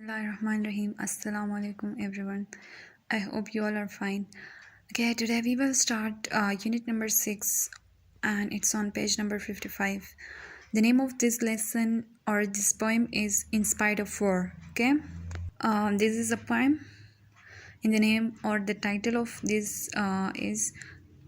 Bismillahirrahmanirrahim. Assalamu alaikum everyone. I hope you all are fine. Okay, today we will start unit number 6 and it's on page number 55. The name of this lesson or this poem is In Spite of War. Okay, this is a poem in the name or the title of this is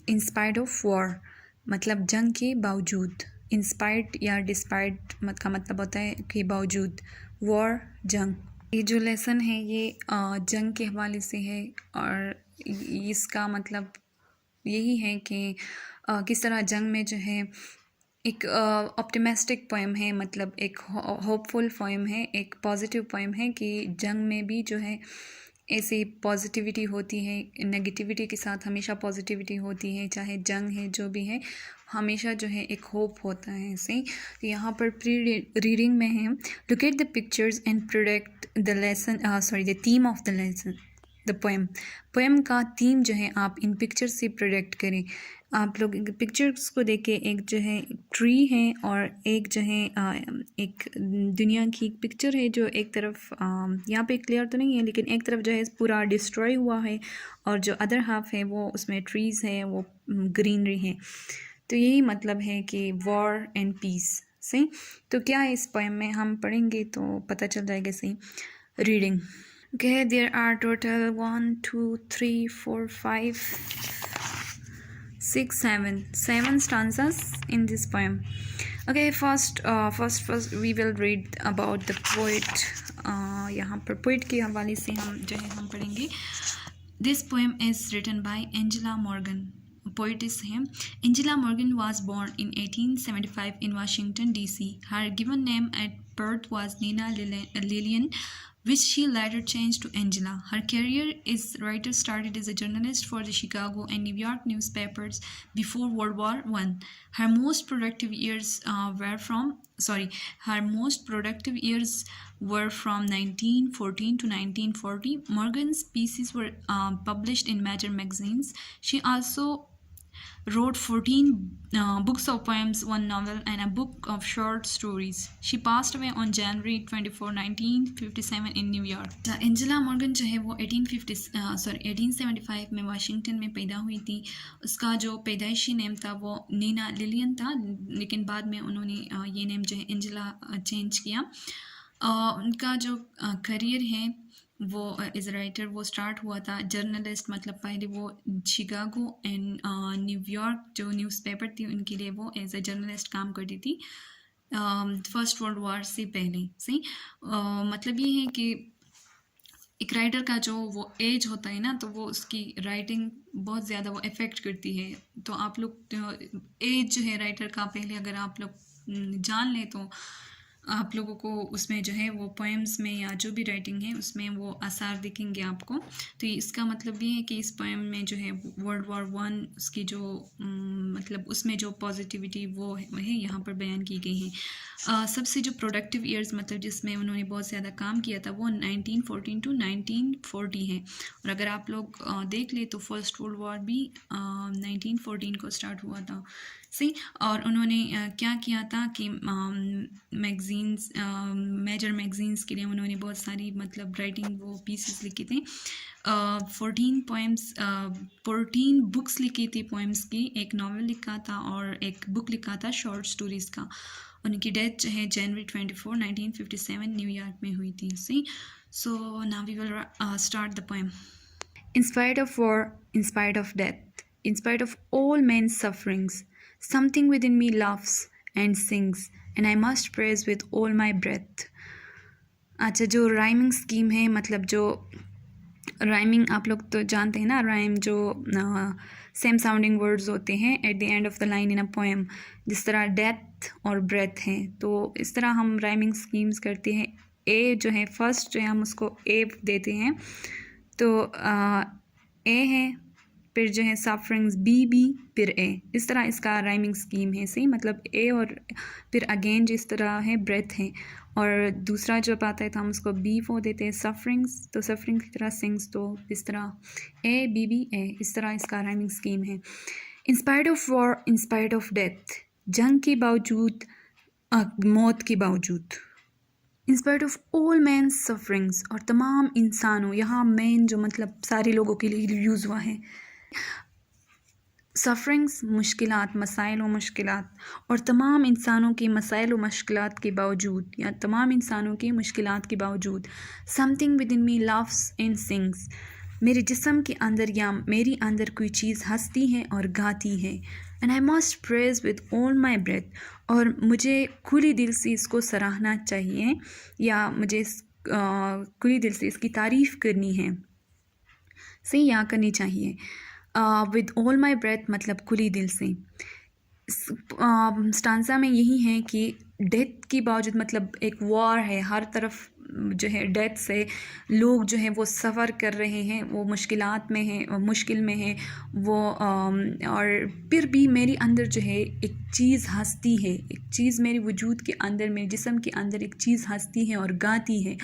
In Spite of War. मतलब जंग के बावजूद. Inspired या डिस्पायर्ड का मतलब होता है कि बावजूद. वॉर जंग. ये जो लेसन है ये जंग के हवाले से है और इसका मतलब यही है कि किस तरह जंग में जो है एक ऑप्टिमिस्टिक पोएम है, मतलब एक होपफुल पोएम है, एक पॉजिटिव पोएम है कि जंग में भी जो है ऐसी पॉजिटिविटी होती है, नेगेटिविटी के साथ हमेशा पॉजिटिविटी होती है, चाहे जंग है जो भी है हमेशा जो है एक होप होता है ऐसे। तो यहाँ पर प्री रीडिंग में है, look at the pictures and product the lesson the theme of the lesson the poem का थीम जो है आप इन पिक्चर्स से प्रोडक्ट करें। आप लोग पिक्चर्स को देख के एक जो है ट्री है और एक जो है एक दुनिया की पिक्चर है जो एक तरफ यहाँ पे क्लियर तो नहीं है लेकिन एक तरफ जो है पूरा डिस्ट्रॉय हुआ है और जो अदर हाफ है वो उसमें ट्रीज़ है, वो ग्रीनरी है। तो यही मतलब है कि वॉर एंड पीस सही। तो क्या है इस पोएम में हम पढ़ेंगे तो पता चल जाएगा सही। Reading. Okay, there are total 1, 2, 3, 4, 5, 6, 7 stanzas in this poem. Okay, first we will read about the poet. यहाँ पर poet के हवाले से हम जो है हम पढ़ेंगे। This poem is written by Angela Morgan. Poetess है। Angela Morgan was born in 1875 in Washington, D.C. Her given name at birth was Nina Lillian, which she later changed to Angela. Her career as writer started as a journalist for the Chicago and New York newspapers before World War I. Her most productive years were from 1914 to 1940. Morgan's pieces were published in major magazines. She also wrote 14 books of poems, 1 novel, and a book of short stories. She passed away on January 24, 1957 in New York. Angela Morgan जो है वो 1875 में Washington में पैदा हुई थी। उसका जो पैदाइशी नेम था वो नीना लिलियन था, लेकिन बाद में उन्होंने ये नेम जो है एंजेला चेंज किया। उनका जो करियर है वो एज राइटर वो स्टार्ट हुआ था जर्नलिस्ट, मतलब पहले वो शिकागो एंड न्यूयॉर्क जो न्यूज़पेपर थी उनके लिए वो एज ए जर्नलिस्ट काम करती थी फर्स्ट वर्ल्ड वॉर से पहले। सही मतलब ये है कि एक राइटर का जो वो एज होता है ना तो वो उसकी राइटिंग बहुत ज़्यादा वो इफ़ेक्ट करती है। तो आप लोग एज जो है राइटर का पहले अगर आप लोग जान लें तो आप लोगों को उसमें जो है वो पोएम्स में या जो भी राइटिंग है उसमें वो आसार दिखेंगे आपको। तो इसका मतलब ये है कि इस पोएम में जो है वर्ल्ड वॉर वन उसकी जो मतलब उसमें जो पॉजिटिविटी वो है यहाँ पर बयान की गई है। सबसे जो प्रोडक्टिव ईयर्स मतलब जिसमें उन्होंने बहुत ज़्यादा काम किया था वो 1914 टू 1940 है। और अगर आप लोग देख ले तो फर्स्ट वर्ल्ड वॉर भी 1914 को स्टार्ट हुआ था। सही। और उन्होंने क्या किया था कि मैगज़ीन्स मेजर मैगज़ीन्स के लिए उन्होंने बहुत सारी मतलब राइटिंग वो पीसेस लिखे थे। 14 बुक्स लिखी थी पोएम्स की, एक नॉवल लिखा था और एक बुक लिखा था शॉर्ट स्टोरीज़ का। उनकी डेथ जो है जनवरी 24, 1957 न्यूयॉर्क में हुई थी। See so now we will start the poem. In spite of war, in spite of death, in spite of all men's sufferings, something within me laughs and sings, and I must praise with all my breath. अच्छा, जो rhyming scheme है मतलब जो rhyming आप लोग तो जानते हैं ना, राइम जो सेम साउंडिंग वर्ड्स होते हैं at the end of the line in a poem, जिस तरह डेथ और ब्रेथ है तो इस तरह हम राइमिंग स्कीम्स करते हैं। ए जो है फर्स्ट जो है हम उसको ए देते हैं तो ए है, फिर जो है सफरिंग्स बी फिर ए, इस तरह इसका राइमिंग स्कीम है। सही मतलब ए और फिर अगेन जिस तरह है ब्रेथ है और दूसरा जब आता है तो हम उसको बी वो देते हैं सफरिंग्स, तो सफरिंग की तरह सिंग्स, तो इस तरह ए बी ए, इस तरह इसका राइमिंग स्कीम है। In spite of war, in spite of death, जंग के बावजूद, मौत के बावजूद, in spite of all man sufferings, और तमाम इंसानों, यहाँ मैन जो मतलब सारे लोगों के लिए यूज़ हुआ है। सफरिंग्स मुश्किलात, मसाइल व मुश्किलात, और तमाम इंसानों की मसाइल व मुश्किलात के बावजूद, या तमाम इंसानों की मुश्किलात के बावजूद, something with in me loves and sings, मेरे जिस्म के अंदर या मेरी अंदर कोई चीज़ हंसती है और गाती है। And I must praise with all my breath, और मुझे खुली दिल से इसको सराहना चाहिए, या मुझे खुली दिल से इसकी तारीफ़ करनी है, सही या करनी चाहिए। विद ऑल माई ब्रेथ मतलब खुली दिल से। स्टांजा में यही है कि डेथ के बावजूद, मतलब एक वॉर है, हर तरफ जो है डेथ से लोग जो है वो सफ़र कर रहे हैं, वो मुश्किलात में हैं, मुश्किल में हैं वो, और फिर भी मेरे अंदर जो है एक चीज़ हंसती है, एक चीज़ मेरे वजूद के अंदर, मेरे जिस्म के अंदर एक चीज़ हंसती है और गाती है।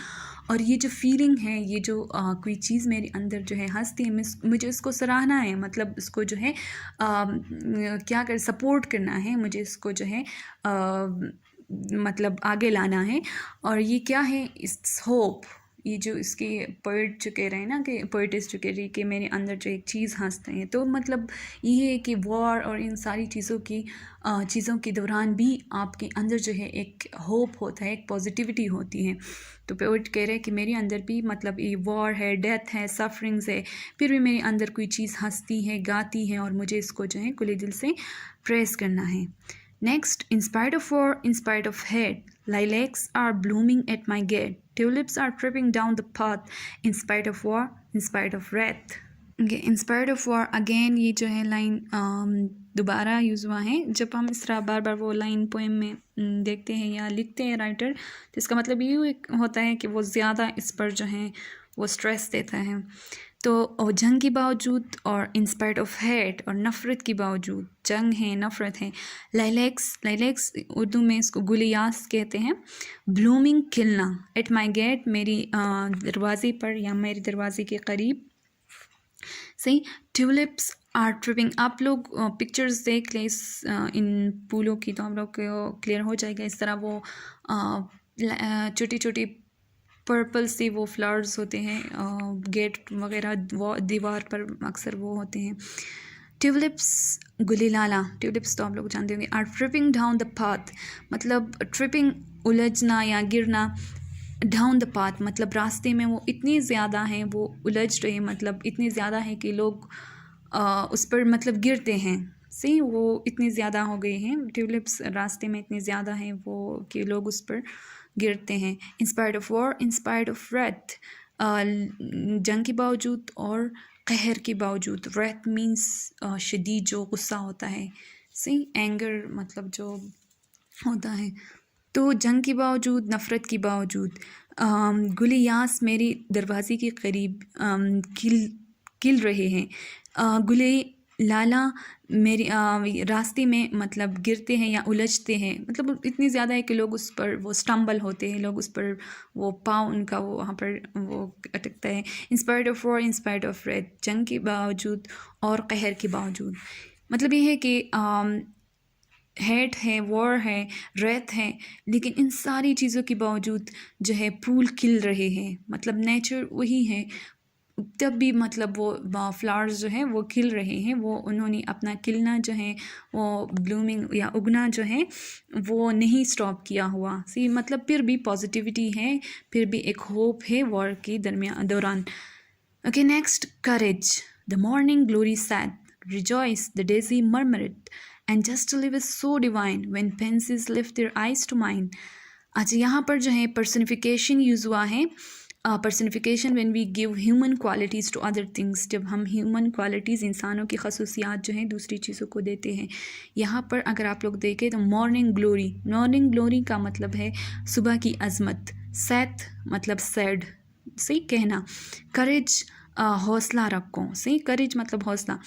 और ये जो फीलिंग है, ये जो कोई चीज़ मेरे अंदर जो है हंसती है, मुझे उसको सराहना है, मतलब उसको जो है क्या कर सपोर्ट करना है, मुझे इसको जो है मतलब आगे लाना है। और ये क्या है, इट्स होप, ये जो इसके पोइट जो कह रहे हैं ना, कि पोइटिस्ट जो कह रही है कि मेरे अंदर जो एक चीज़ हंसते हैं, तो मतलब ये है कि वॉर और इन सारी चीज़ों के दौरान भी आपके अंदर जो है एक होप होता है, एक पॉजिटिविटी होती है। तो पोइट कह रहे हैं कि मेरे अंदर भी मतलब ये वॉर है, डेथ है, सफरिंग्स है, फिर भी मेरे अंदर कोई चीज़ हंसती है, गाती है, और मुझे इसको जो है खुले दिल से प्रेस करना है। Next, in spite of war, in spite of hate, lilacs are blooming at my gate, tulips are tripping down the path, in spite of war, in spite of wrath. Okay, in spite of war, again ये जो है line दोबारा use हुआ है। जब हम इस तरह बार बार वो लाइन पोएम में देखते हैं या लिखते हैं राइटर, तो इसका मतलब ये होता है कि वो ज़्यादा इस पर जो है वो स्ट्रेस देता है। तो जंग के बावजूद, और इन स्पाइट ऑफ हेट, और नफ़रत के बावजूद, जंग है, नफ़रत है। लाइलेक्स उर्दू में इसको गुलियास कहते हैं। ब्लूमिंग खिलना, एट माई गेट मेरी दरवाज़े पर या मेरे दरवाज़े के करीब, सही। ट्यूलिप्स आर ट्रिपिंग, आप लोग पिक्चर्स देख लें इन फूलों की, तो हम लोग को क्लियर हो जाएगा। इस तरह वो छोटी छोटी पर्पल से वो फ्लावर्स होते हैं, गेट वगैरह वो दीवार पर अक्सर वो होते हैं। ट्यूलिप्स गुलिलाला, ट्यूलिप्स तो आप लोग जानते होंगे। Are tripping down the path, मतलब ट्रिपिंग उलझना या गिरना, डाउन द पाथ मतलब रास्ते में वो इतनी ज़्यादा हैं, वो उलझ रहे, मतलब इतने ज़्यादा हैं कि लोग उस पर मतलब गिरते हैं, सही। वो इतने ज़्यादा हो गए हैं, ट्यूलिप्स रास्ते में इतने ज़्यादा हैं वो कि लोग उस पर गिरते हैं। In spite of war, in spite of Wraith, जंग के बावजूद और कहर के बावजूद। रेथ मीन्स शदीद जो गुस्सा होता है, सही, एंगर मतलब जो होता है। तो जंग के बावजूद, नफ़रत के बावजूद, गुलियास मेरे दरवाज़े के करीब खिल रहे हैं। गुले लाला मेरी रास्ते में मतलब गिरते हैं या उलझते हैं, मतलब इतनी ज़्यादा है कि लोग उस पर वो स्टम्बल होते हैं, लोग उस पर वो पाँव उनका वो वहाँ पर वो अटकता है। In spite of war, in spite of Wraith, जंग के बावजूद और कहर के बावजूद, मतलब ये है कि हेट है, वॉर है, रेत है, लेकिन इन सारी चीज़ों के बावजूद जो है फूल खिल रहे हैं, मतलब नेचर वही है, तब भी मतलब वो फ्लावर्स जो हैं वो खिल रहे हैं, वो उन्होंने अपना खिलना जो है वो ब्लूमिंग या उगना जो है वो नहीं स्टॉप किया हुआ, सी, मतलब फिर भी पॉजिटिविटी है, फिर भी एक होप है वॉर के दौरान। Okay, next, courage, the morning glory said, rejoice the daisy murmured, and just to live is so divine when pensives lift their eyes to mine। अच्छा, यहाँ पर जो है पर्सनिफिकेशन यूज़ हुआ है। Personification when we give human qualities to other things, जब हम human qualities, इंसानों की खसूसियात जो हैं दूसरी चीज़ों को देते हैं। यहाँ पर अगर आप लोग देखें तो मॉर्निंग ग्लोरी का मतलब है सुबह की अजमत, सैथ मतलब सैड, सही कहना। करेज हौसला रखो, सही, करेज मतलब हौसला।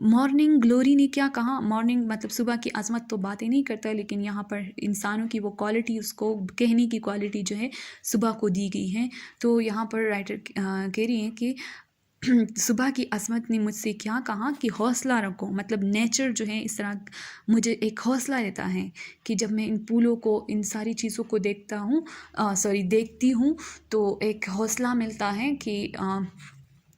मॉर्निंग ग्लोरी ने क्या कहा, मॉर्निंग मतलब सुबह की अजमत तो बातें नहीं करता, लेकिन यहाँ पर इंसानों की वो क्वालिटी, उसको कहने की क्वालिटी जो है सुबह को दी गई है। तो यहाँ पर राइटर कह रही हैं कि सुबह की अज़मत ने मुझसे क्या कहा कि हौसला रखो, मतलब नेचर जो है इस तरह मुझे एक हौसला देता है कि जब मैं इन फूलों को, इन सारी चीज़ों को देखती हूँ तो एक हौसला मिलता है कि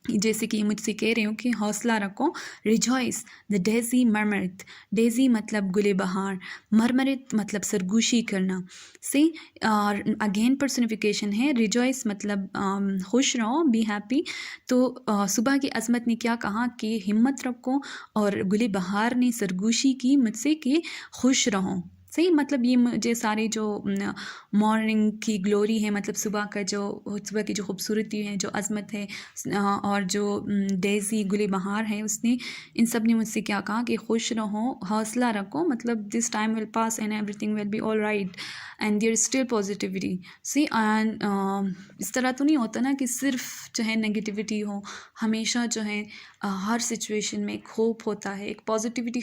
जैसे कि मुझसे कह रही हूँ कि हौसला रखो। रिजॉइस द डेजी मरमरित, डेजी मतलब गुले बहार, मरमरित मतलब सरगोशी करना। से और अगेन पर्सनिफिकेशन है। रिजॉइस मतलब खुश रहो, बी हैप्पी। तो सुबह की अज़मत ने क्या कहा कि हिम्मत रखो, और गुले बहार ने सरगोशी की मुझसे कि खुश रहो। सही, मतलब ये मुझे सारे जो मॉर्निंग की ग्लोरी है, मतलब सुबह की जो खूबसूरती है, जो अज़मत है, और जो डेज़ी गुले बहार है, उसने इन सब ने मुझसे क्या कहा कि खुश रहो, हौसला रखो, मतलब this time will pass and everything will be all right and there is still positivity. See and इस तरह तो नहीं होता ना कि सिर्फ जो है नेगेटिविटी हो, हमेशा जो है हर सिचुएशन में एक होप होता है, एक पॉजिटिविटी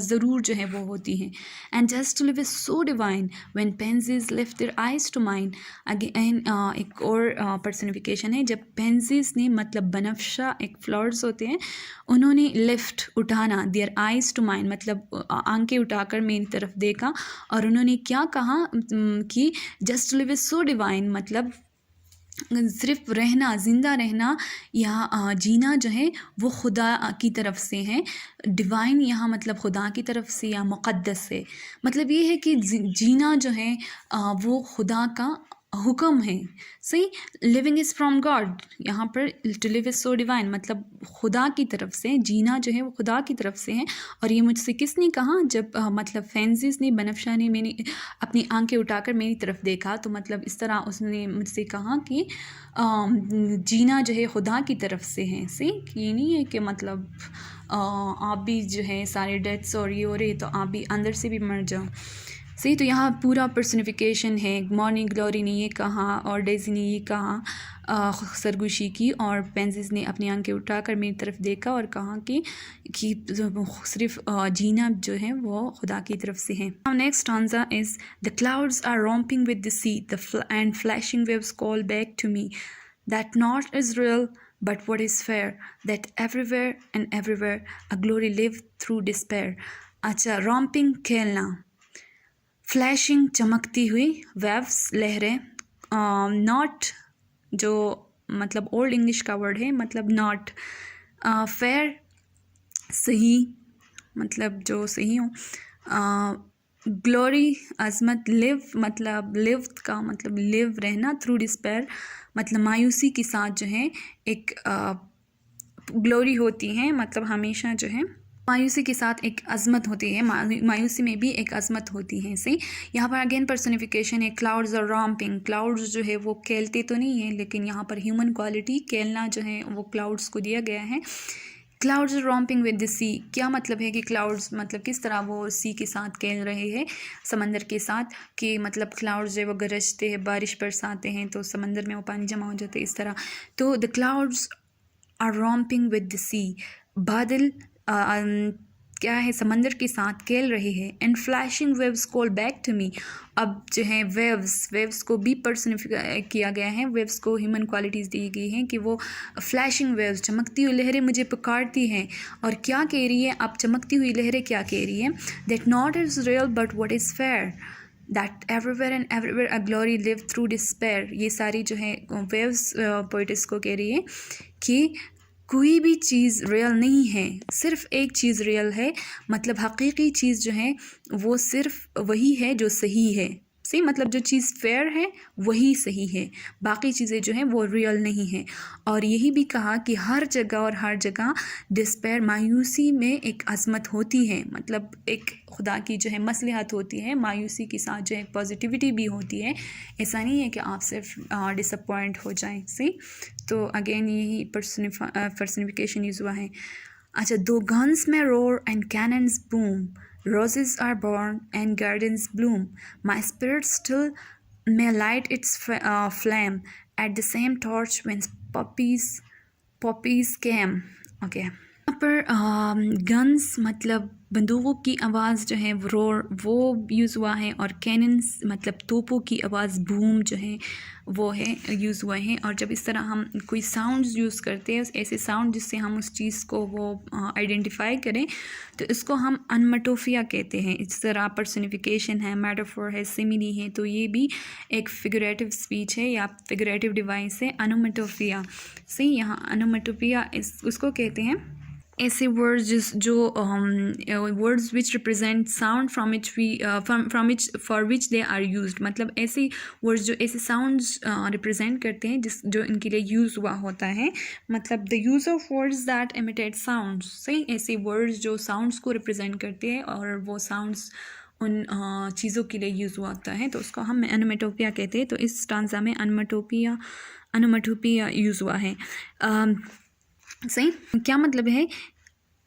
ज़रूर जो है वो होती है। And just to live is so divine when pencils lift their eyes to mine. Again एक और पर्सनिफिकेशन है, जब पेंसिल्स ने मतलब बनफ्शा एक फ्लावर्स होते हैं, उन्होंने लिफ्ट उठाना, देयर आइज टू माइन मतलब आंखें उठाकर मेरी तरफ देखा, और उन्होंने क्या कहा कि just to live is so divine, मतलब सिर्फ रहना, ज़िंदा रहना या जीना जो है वो खुदा की तरफ से है। डिवाइन यहाँ मतलब खुदा की तरफ से या मुक़द्दस से, मतलब ये है कि जीना जो है वो खुदा का हुक्म है। सही, लिविंग इज़ फ्रॉम गॉड, यहाँ पर to live is so divine मतलब खुदा की तरफ से, जीना जो है वो खुदा की तरफ से है। और ये मुझसे किसने कहा, जब मतलब फेंजिस ने, बनफ्शा ने मैंने अपनी आंखें उठाकर मेरी तरफ देखा, तो मतलब इस तरह उसने मुझसे कहा कि जीना जो है खुदा की तरफ से है। से ये नहीं है कि मतलब आप भी जो है सारे डेथ्स और ये हो रहे तो आप भी अंदर से भी मर जाओ। सही, तो यहाँ पूरा पर्सनिफिकेशन है। मॉर्निंग ग्लोरी ने ये कहा और डेजी ने ये कहा सरगोशी की, और पेंसिस ने अपनी आंखें उठाकर मेरी तरफ देखा और कहा कि सिर्फ जीना जो है वो खुदा की तरफ से है। Next stanza is the clouds are romping with the sea and flashing waves call back to me that naught is real but what is fair, that everywhere and everywhere a glory live through despair। अच्छा, romping खेलना, flashing चमकती हुई, waves लहरें, not जो मतलब old English का word है, मतलब नॉट, फेयर सही, मतलब जो सही हो, ग्लोरी अजमत, लिव मतलब लिव का मतलब लिव रहना, थ्रू डिस्पेयर मतलब मायूसी के साथ जो है एक ग्लोरी होती है, मतलब हमेशा जो है मायूसी के साथ एक अज़मत होती है, मायूसी में भी एक अज़मत होती है। सही, यहाँ पर अगेन पर्सनिफिकेशन है। क्लाउड्स और रॉम्पिंग, क्लाउड्स जो है वो खेलते तो नहीं है, लेकिन यहाँ पर ह्यूमन क्वालिटी खेलना जो है वो क्लाउड्स को दिया गया है। क्लाउड्स रॉम्पिंग विद द सी, क्या मतलब है कि क्लाउड्स मतलब किस तरह वो सी के साथ खेल रहे हैं, समंदर के साथ, कि मतलब क्लाउड्स जो वो गरजते हैं, बारिश बरसाते हैं तो समंदर में वो पानी जमा हो जाते हैं, इस तरह। तो the clouds are romping with the sea, बादल क्या है, समंदर के साथ खेल रहे हैं। And flashing waves call back to me, अब जो है वेव्स को भी पर्सनिफाई किया गया है, वेव्स को ह्यूमन क्वालिटीज़ दी गई हैं कि वो फ्लैशिंग वेव्स, चमकती हुई लहरें मुझे पुकारती हैं। और क्या कह रही है, अब चमकती हुई लहरें क्या कह रही है, that not is real but what is fair, that everywhere and everywhere a glory live through despair. ये सारी जो है वेव्स पोइट्स को कह रही है कि कोई भी चीज़ रियल नहीं है, सिर्फ एक चीज़ रियल है, मतलब हकीकी चीज़ जो है वो सिर्फ वही है जो सही है। सही, मतलब जो चीज़ फेयर है वही सही है, बाकी चीज़ें जो हैं वो रियल नहीं है। और यही भी कहा कि हर जगह और हर जगह डिस्पेयर, मायूसी में एक अज़मत होती है, मतलब एक खुदा की जो है मसलहत होती है, मायूसी के साथ जो है पॉजिटिविटी भी होती है। ऐसा नहीं है कि आप सिर्फ डिसअपॉइंट हो जाएं। सही, तो अगेन यही पर्सनिफिकेशन यूज़ हुआ है। अच्छा, दो गन्स में roar and cannons boom, roses are born and gardens bloom, my spirit still may light its flame at the same torch when poppies came। okay, यहाँ पर गन्स मतलब बंदूकों की आवाज़ जो है वो रोर वो यूज़ हुआ है, और कैनन्स मतलब तोपों की आवाज़ बूम जो है वो है यूज़ हुआ है। और जब इस तरह हम कोई साउंड्स यूज़ करते हैं, ऐसे साउंड जिससे हम उस चीज़ को वो आइडेंटिफाई करें, तो इसको हम अनमटोफिया कहते हैं। इस तरह पर्सनिफिकेशन है, मेटाफोर है, सिमिली है, तो ये भी एक फिगरेटिव स्पीच है या फिगरेटिव डिवाइस है, अनोमेटोफिया। सही, यहाँ अनोमेटोफिया उसको कहते हैं ऐसे वर्ड्स जो words which represent sound from which we from which for which they are used, मतलब ऐसे वर्ड्स जो ऐसे साउंड्स रिप्रेजेंट करते हैं जिस जो इनके लिए यूज़ हुआ होता है। मतलब the use of words that imitate sounds, सही, ऐसे वर्ड्स जो साउंड्स को रिप्रेजेंट करते हैं और वो साउंड्स उन चीज़ों के लिए यूज़ हुआ होता है, तो उसको हम अनोमेटोपिया कहते हैं। तो इस स्टांजा में अनोमेटोपिया यूज़ हुआ है। सही, क्या मतलब है?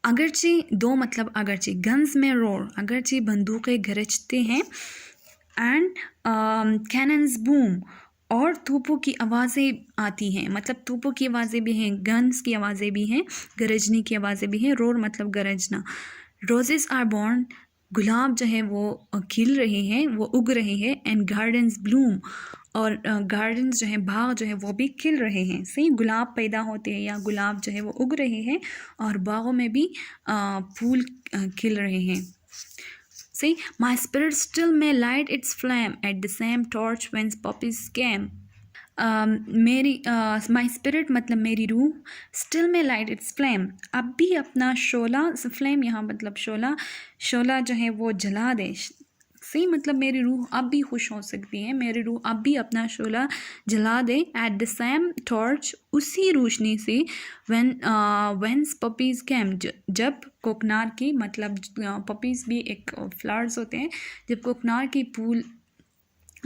अगरचे दो मतलब अगरचे गन्स में रोर, अगरचे बंदूकें गरजते हैं, एंड कैनन्स बूम, और तोपों की आवाज़ें आती हैं, मतलब तोपों की आवाज़ें भी हैं, गन्स की आवाज़ें भी हैं, गरजने की आवाज़ें भी हैं। रोर मतलब गरजना। रोजेस आर बॉर्न, गुलाब जो है वो खिल रहे हैं, वो उग रहे हैं, एंड गार्डन्स ब्लूम, और गार्डन्स जो है बाग जो है वो भी खिल रहे हैं। सही, गुलाब पैदा होते हैं या गुलाब जो है वो उग रहे हैं, और बागों में भी फूल खिल रहे हैं। सही, my spirit still may light its flame at the same torch when poppies came. मेरी माई स्पिरिट मतलब मेरी रूह, स्टिल में लाइट इट्स फ्लेम, अब भी अपना शोला, फ्लेम यहाँ मतलब शोला जो है वो जला दे। सही, मतलब मेरी रूह अब भी खुश हो सकती है, मेरी रूह अब भी अपना शोला जला दे। एट द सेम टॉर्च, उसी रोशनी से, व्हेंस पपीज़ कैम, जब कोकनार की, मतलब पपीज़ भी एक फ्लावर्स होते हैं, जब कोकनार की फूल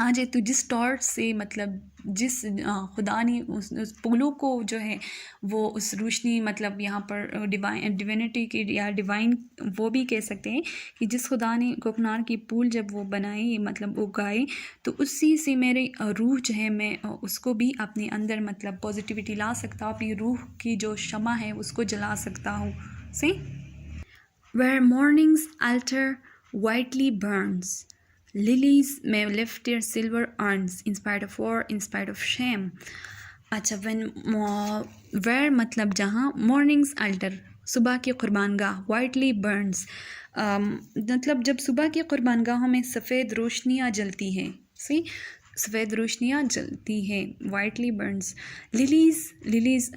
आ जाए, तो जिस टॉर्च से, मतलब जिस खुदा ने उस फूलों को जो है वो उस रोशनी, मतलब यहाँ पर डिविनिटी की या डिवाइन वो भी कह सकते हैं कि जिस खुदा ने कोकनार की फूल जब वो बनाए, मतलब उगाए, तो उसी से मेरी रूह जो है मैं उसको भी अपने अंदर मतलब पॉजिटिविटी ला सकता हूँ, अपनी रूह की जो शमा है उसको जला सकता हूँ। See, where mornings alter whitely burns, Lilies may lift their silver urns in spite of war, in spite of shame. अच्छा, where मतलब जहाँ, morning's altar सुबह की कुर्बानगाह, whitely burns मतलब जब सुबह की कुर्बानगाहों में सफ़ेद रोशनियाँ जलती हैं। सी, सफ़ेद रोशनियाँ जलती हैं, वाइटली बर्न्स। लिलीज़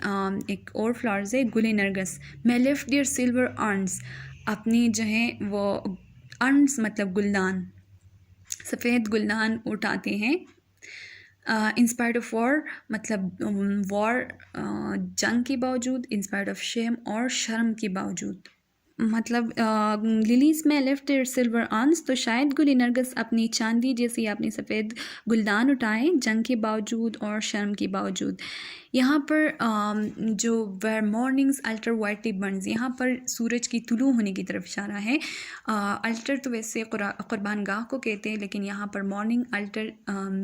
एक और फ्लावर्स है, गुल नरगस। may lift their silver urns, अपनी जो है वो अर्न्स मतलब गुलदान, सफ़ेद गुलदान उठाते हैं। इंस्पायर्ड ऑफ वॉर मतलब वॉर, जंग के बावजूद, इंस्पायर्ड ऑफ शेम और शर्म के बावजूद। मतलब लिलीज़ में लेफ्ट देयर सिल्वर आर्म्स, तो शायद गुल नरगिस अपनी चांदी जैसी अपनी सफ़ेद गुलदान उठाए, जंग के बावजूद और शर्म के बावजूद। यहाँ पर जो where mornings alter whitely burns, यहाँ पर सूरज की तुलू होने की तरफ इशारा है। अल्टर तो वैसे कुर्बानगाह को कहते हैं, लेकिन यहाँ पर मॉर्निंग अल्टर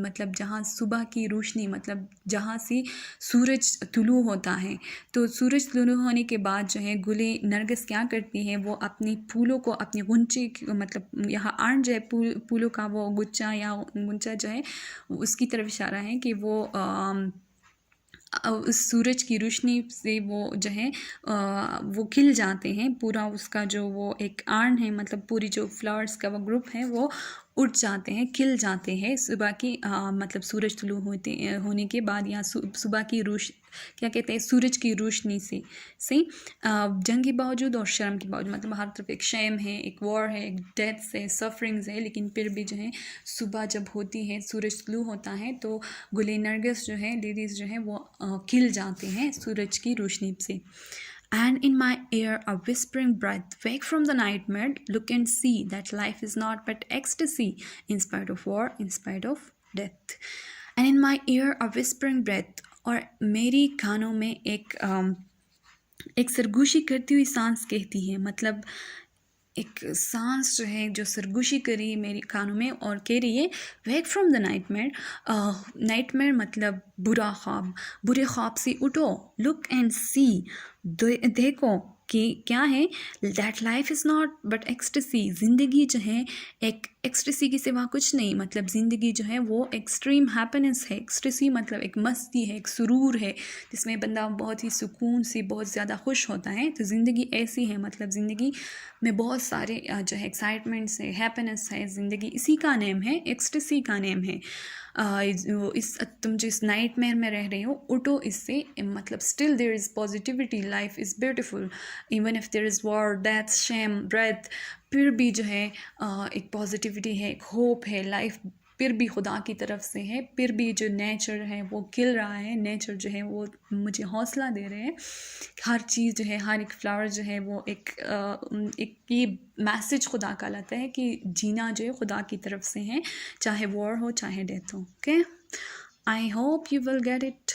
मतलब जहाँ सुबह की रोशनी, मतलब जहाँ से सूरज तुलू होता है। तो सूरज तुलू होने के बाद जो है गुले नरगिस क्या करती है, वो अपनी फूलों को, अपनी गुंचे, मतलब यहाँ आर्न जो है फूलों का वो गुच्छा या गुंचा जो है उसकी तरफ इशारा है कि वो उस सूरज की रोशनी से वो जो है वो खिल जाते हैं। पूरा उसका जो वो एक आर्न है, मतलब पूरी जो फ्लावर्स का वो ग्रुप है वो उठ जाते हैं, खिल जाते हैं सुबह की मतलब सूरज तुलू होने के बाद, या सुबह की क्या कहते हैं, सूरज की रोशनी से। सही, जंग के बावजूद और शर्म के बावजूद, मतलब हर तरफ एक शेम है, एक वॉर है, एक डेथ्स है, सफरिंग्स है, लेकिन फिर भी जो है सुबह जब होती है, सूरज तुलू होता है, तो गुले नरगिस जो है, लेडीज़ जो है वो खिल जाते हैं सूरज की रोशनी से। And in my ear a whispering breath, wake from the nightmare, look and see that life is not but ecstasy, in spite of war, in spite of death. And in my ear a whispering breath, और मेरी कानों में एक सरगोशी करती हुई सांस कहती है, मतलब एक सांस जो है जो सरगोशी करी मेरी कानों में और कह रही है, वेक फ्रॉम द नाइटमेयर। नाइटमेयर मतलब बुरा ख्वाब, बुरे ख्वाब से उठो, लुक एंड सी, देखो कि क्या है, that life is not but ecstasy, ज़िंदगी जो है एक एक्सटेसी के सिवा कुछ नहीं, मतलब ज़िंदगी जो है वो एक्सट्रीम हैप्पीनेस है। एक्सटेसी मतलब एक मस्ती है, एक सुरूर है, जिसमें बंदा बहुत ही सुकून से बहुत ज़्यादा खुश होता है। तो ज़िंदगी ऐसी है, मतलब ज़िंदगी में बहुत सारे जो है एक्साइटमेंट्स है, हैप्पीनेस है, ज़िंदगी इसी का नेम है, एक्सटेसी का नेम है। तुम जिस नाइटमेयर में रह रही हो, उठो इससे, मतलब still there is positivity, life is beautiful even if there is war, death, shame, breath, फिर भी जो है एक पॉजिटिविटी है, एक होप है, लाइफ फिर भी खुदा की तरफ से है, फिर भी जो नेचर है वो खिल रहा है, नेचर जो है वो मुझे हौसला दे रहे हैं। हर चीज़ जो है, हर एक फ्लावर जो है वो एक ये मैसेज खुदा का लाता है कि जीना जो है खुदा की तरफ से है, चाहे वॉर हो चाहे डेथ हो। Okay, I hope you will get it.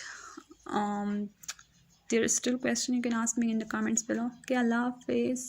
There is still question, you can ask me in the comments below. Okay, Allah Hafiz.